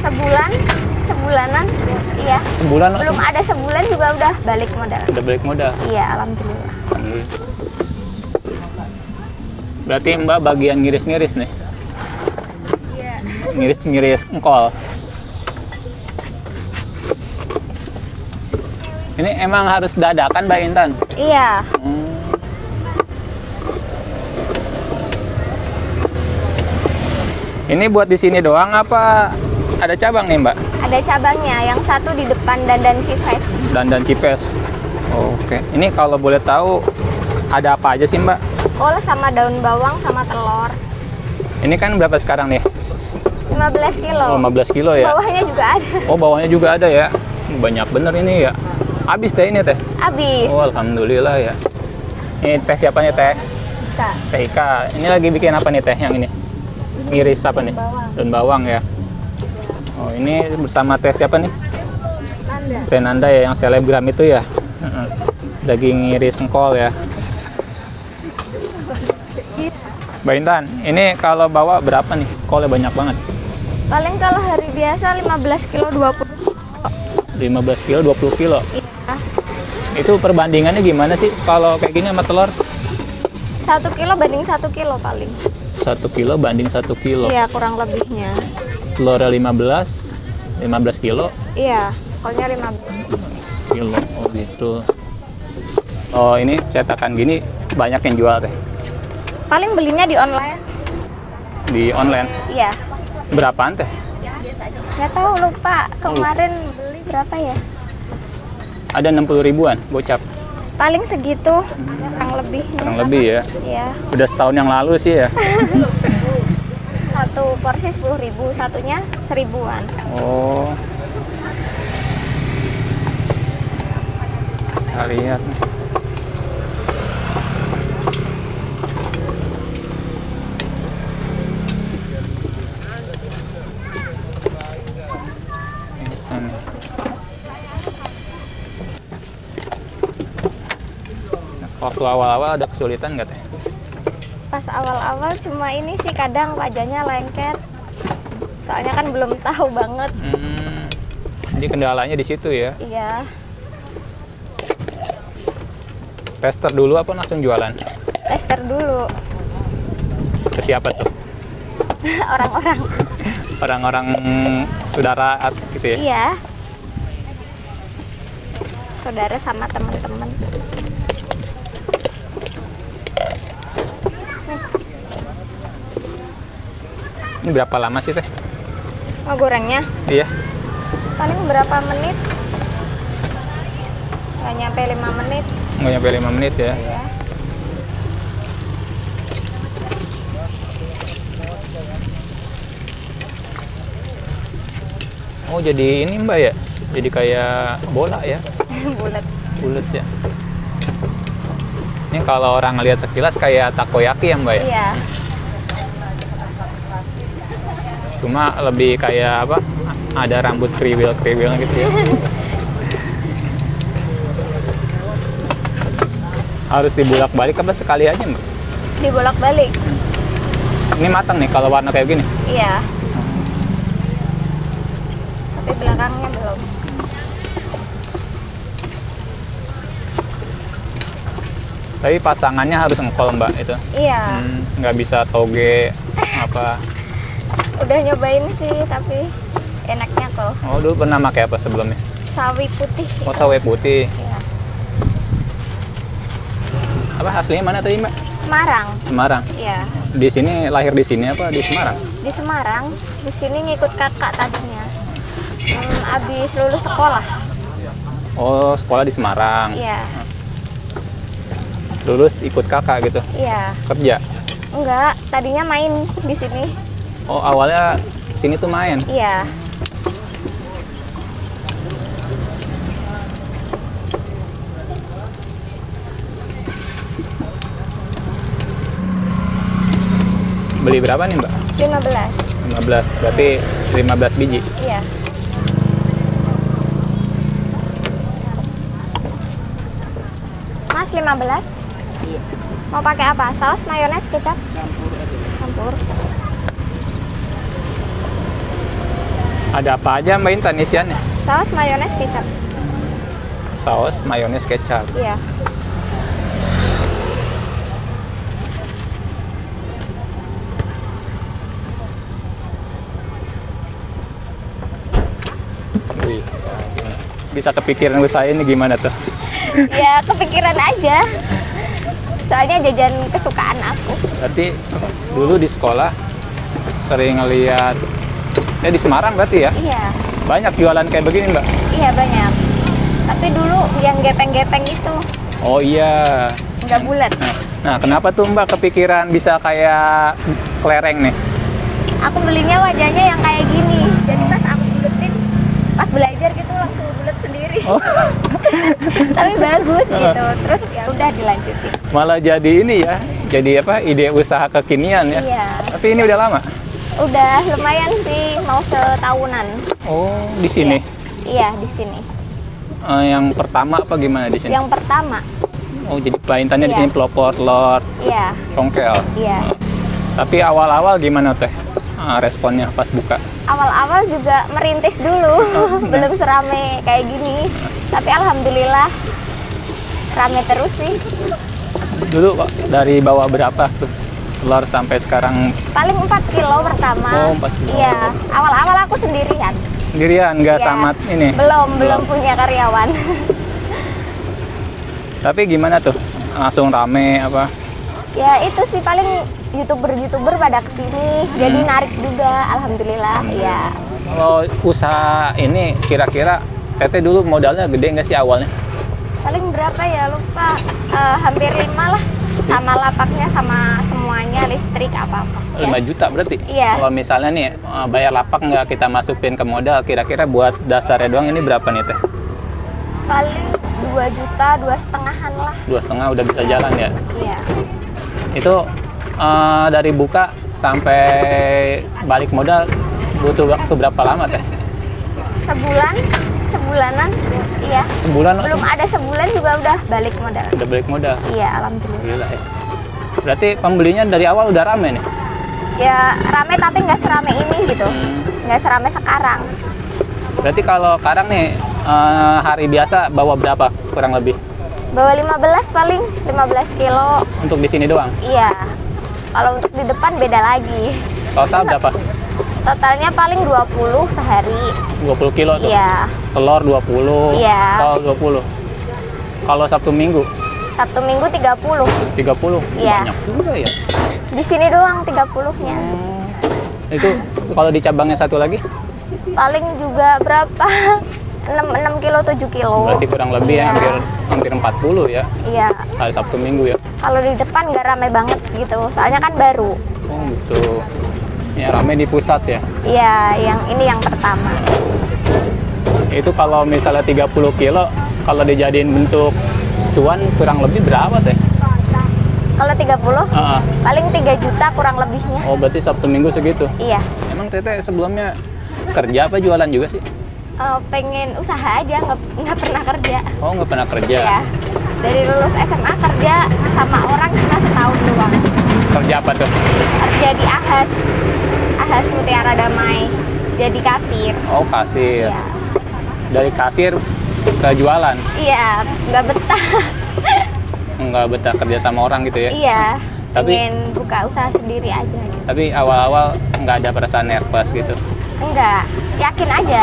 sebulanan, iya. Sebulan Belum ada sebulan juga udah balik modal. udah balik modal. Iya, alhamdulillah. Berarti Mbak bagian ngiris-ngiris nih. Iya. Ngiris-ngiris engkol. Ini emang harus dadakan Mbak Intan? Iya. Ini buat di sini doang apa ada cabang nih Mbak? Ada cabangnya, yang satu di depan Dandan Cipes. Dandan Cipes. Oke. Ini kalau boleh tahu ada apa aja sih Mbak? Kol sama daun bawang sama telur. Ini kan berapa sekarang nih? 15 kilo. Oh, 15 kilo ya? Bawahnya juga ada. Oh, bawahnya juga ada ya? Banyak bener ini ya. Habis teh ini teh? Habis. Oh, alhamdulillah ya. Ini teh siapa nih teh? Bisa. Teh Ika. Ini lagi bikin apa nih teh yang ini? Ngiris apa nih? Daun bawang ya. Oh, ini bersama teh siapa nih? Nanda. Teh Nanda ya, yang selebgram itu ya. Daging ngiris engkol ya. Mbak Intan, ini kalau bawa berapa nih? Kolnya banyak banget. Paling kalau hari biasa 15 kilo 20. 15 kilo, 20 kilo. Iya. Itu perbandingannya gimana sih kalau kayak gini sama telur? 1 kilo banding 1 kilo paling. 1 kilo banding 1 kilo. Iya, kurang lebihnya. Telurnya 15 kilo. Iya, kolnya 15. Kilo, oh gitu. Oh, ini cetakan gini banyak yang jual teh. Paling belinya di online. Di online. Iya. Berapaan teh? Nggak tahu, lupa. Kemarin beli berapa ya? Ada 60 ribuan gocap. Paling segitu, kurang lebihnya. Kurang lebih ya. Iya. Udah setahun yang lalu sih ya. Satu porsi 10.000, satunya 1.000-an. Oh. Kita lihat nih. Waktu awal-awal ada kesulitan nggak teh? Pas awal-awal cuma ini sih kadang wajahnya lengket. Soalnya kan belum tahu banget. Jadi kendalanya di situ ya. Iya. Tester dulu apa langsung jualan? Tester dulu. Ke siapa tuh? Orang-orang. Orang-orang saudara gitu ya? Iya. Saudara sama teman-teman. Ini berapa lama sih teh? Mau gorengnya? Iya. Paling berapa menit? Nggak nyampe 5 menit. Nggak nyampe 5 menit ya? Iya. Oh, jadi ini Mbak ya? Jadi kayak bola ya? Bulat. Bulat ya? Ini kalau orang ngelihat sekilas kayak takoyaki ya Mbak ya? Iya. Cuma lebih kayak apa? Ada rambut kriwil-kriwil gitu ya. Harus dibulak-balik apa sekali aja Mbak? Dibolak-balik. Ini matang nih kalau warna kayak gini? Iya. Tapi belakangnya belum. Tapi pasangannya harus engkol Mbak itu? Iya. Nggak bisa toge apa? Udah nyobain sih, tapi enaknya kok. Oh, dulu pernah pakai apa sebelumnya? Sawi putih. Oh, sawi putih. Iya. Apa aslinya mana tadi Mbak? Semarang. Semarang. Iya. Di sini lahir di sini apa di Semarang? Di Semarang. Di sini ngikut kakak tadinya. Abis lulus sekolah. Oh, sekolah di Semarang. Iya. Lulus ikut kakak gitu. Iya. Kerja. Enggak, tadinya main di sini. Oh, awalnya sini tuh main. Iya. Beli berapa nih Mbak? 15. 15, berarti 15 biji. Iya. Mas 15? Iya. Mau pakai apa? Saus, mayones, kecap? Campur aja. Campur. Ada apa aja Mbak Intan isiannya? Saus, mayones, kecap. Saus, mayones, kecap. Iya. Wih, bisa kepikiran usaha ini gimana tuh? Ya kepikiran aja. Soalnya jajan kesukaan aku. Berarti dulu di sekolah sering ngeliat, ya di Semarang berarti ya? Iya. Banyak jualan kayak begini Mbak? Iya banyak. Tapi dulu yang gepeng-gepeng itu Oh iya. nggak bulat. Nah, kenapa tuh Mbak kepikiran bisa kayak kelereng nih? Aku belinya wajahnya yang kayak gini. Jadi pas aku buletin, pas belajar gitu langsung bulet sendiri. Oh. Tapi bagus gitu. Terus ya udah dilanjutin. Malah jadi ini ya, jadi apa? Ide usaha kekinian ya. Iya. Tapi ini udah lama. Udah lumayan sih, mau setahunan. Oh, di sini. Iya di sini. Yang pertama apa gimana di sini? Yang pertama. Oh, jadi pelayanannya di Iya. sini pelopor, telur, Iya. congkel. Iya. Tapi awal-awal gimana teh? Responnya pas buka? Awal-awal juga merintis dulu, belum serame kayak gini. Tapi alhamdulillah rame terus sih. Dulu kok dari bawah berapa tuh telur sampai sekarang? Paling 4 kilo pertama. Oh, 4 kilo. Iya. Awal-awal aku sendirian. Sendirian, nggak Iya. sama ini? Belum punya karyawan. Tapi gimana tuh? Langsung rame apa? Ya itu sih paling youtuber pada kesini, jadi narik juga. Alhamdulillah. Iya. Kalau usaha ini kira-kira Teteh dulu modalnya gede nggak sih awalnya? Paling berapa ya lupa. Hampir 5 lah. Sama lapaknya, sama semuanya, listrik apa-apa. 5 juta berarti? Iya. Kalau misalnya nih bayar lapak nggak kita masukin ke modal, kira-kira buat dasarnya doang ini berapa nih Teh? Paling 2 juta, 2,5-an lah. 2,5 udah bisa jalan ya? Iya. Itu dari buka sampai balik modal butuh waktu berapa lama Teh? Sebulanan, iya. Sebulan Belum ada sebulan juga udah balik modal. udah balik modal? Iya, alhamdulillah. Alhamdulillah ya. Berarti pembelinya dari awal udah rame nih? Ya rame tapi nggak serame ini gitu, nggak serame sekarang. Berarti kalau sekarang nih hari biasa bawa berapa kurang lebih? Bawa 15 paling, 15 kilo. Untuk di sini doang? Iya. Kalau untuk di depan beda lagi. Total berapa? Totalnya paling 20 sehari. 20 kilo tuh? Iya. Telur 20? Iya. Kol 20? Kalau Sabtu Minggu? Sabtu Minggu 30. 30? Iya. Banyak juga ya? Di sini doang 30-nya. Itu kalau di cabangnya satu lagi? Paling juga berapa? 6 kilo, 7 kilo. Berarti kurang lebih Iya. ya, hampir 40 ya? Iya. Hari Sabtu Minggu ya? Kalau di depan nggak rame banget gitu, soalnya kan baru. Oh gitu. Ya rame di pusat ya? Iya, yang ini yang pertama. Itu kalau misalnya 30 kilo, kalau dijadiin bentuk cuan kurang lebih berapa Teh? Kalau 30, Ah, paling 3 juta kurang lebihnya. oh berarti Sabtu Minggu segitu? Iya. Emang Teteh sebelumnya kerja apa jualan juga sih? Pengen usaha aja, nggak pernah kerja. Oh nggak pernah kerja? Iya. Dari lulus SMA kerja sama orang cuma setahun doang. Kerja apa tuh? Kerja di Ahas Mutiara Damai. Jadi kasir. Oh kasir. Iya. Dari kasir ke jualan? Iya, nggak betah. Nggak betah kerja sama orang gitu ya? Iya. Tapi- Pengen buka usaha sendiri aja gitu. Tapi awal-awal nggak ada perasaan nervous gitu? Enggak, yakin aja.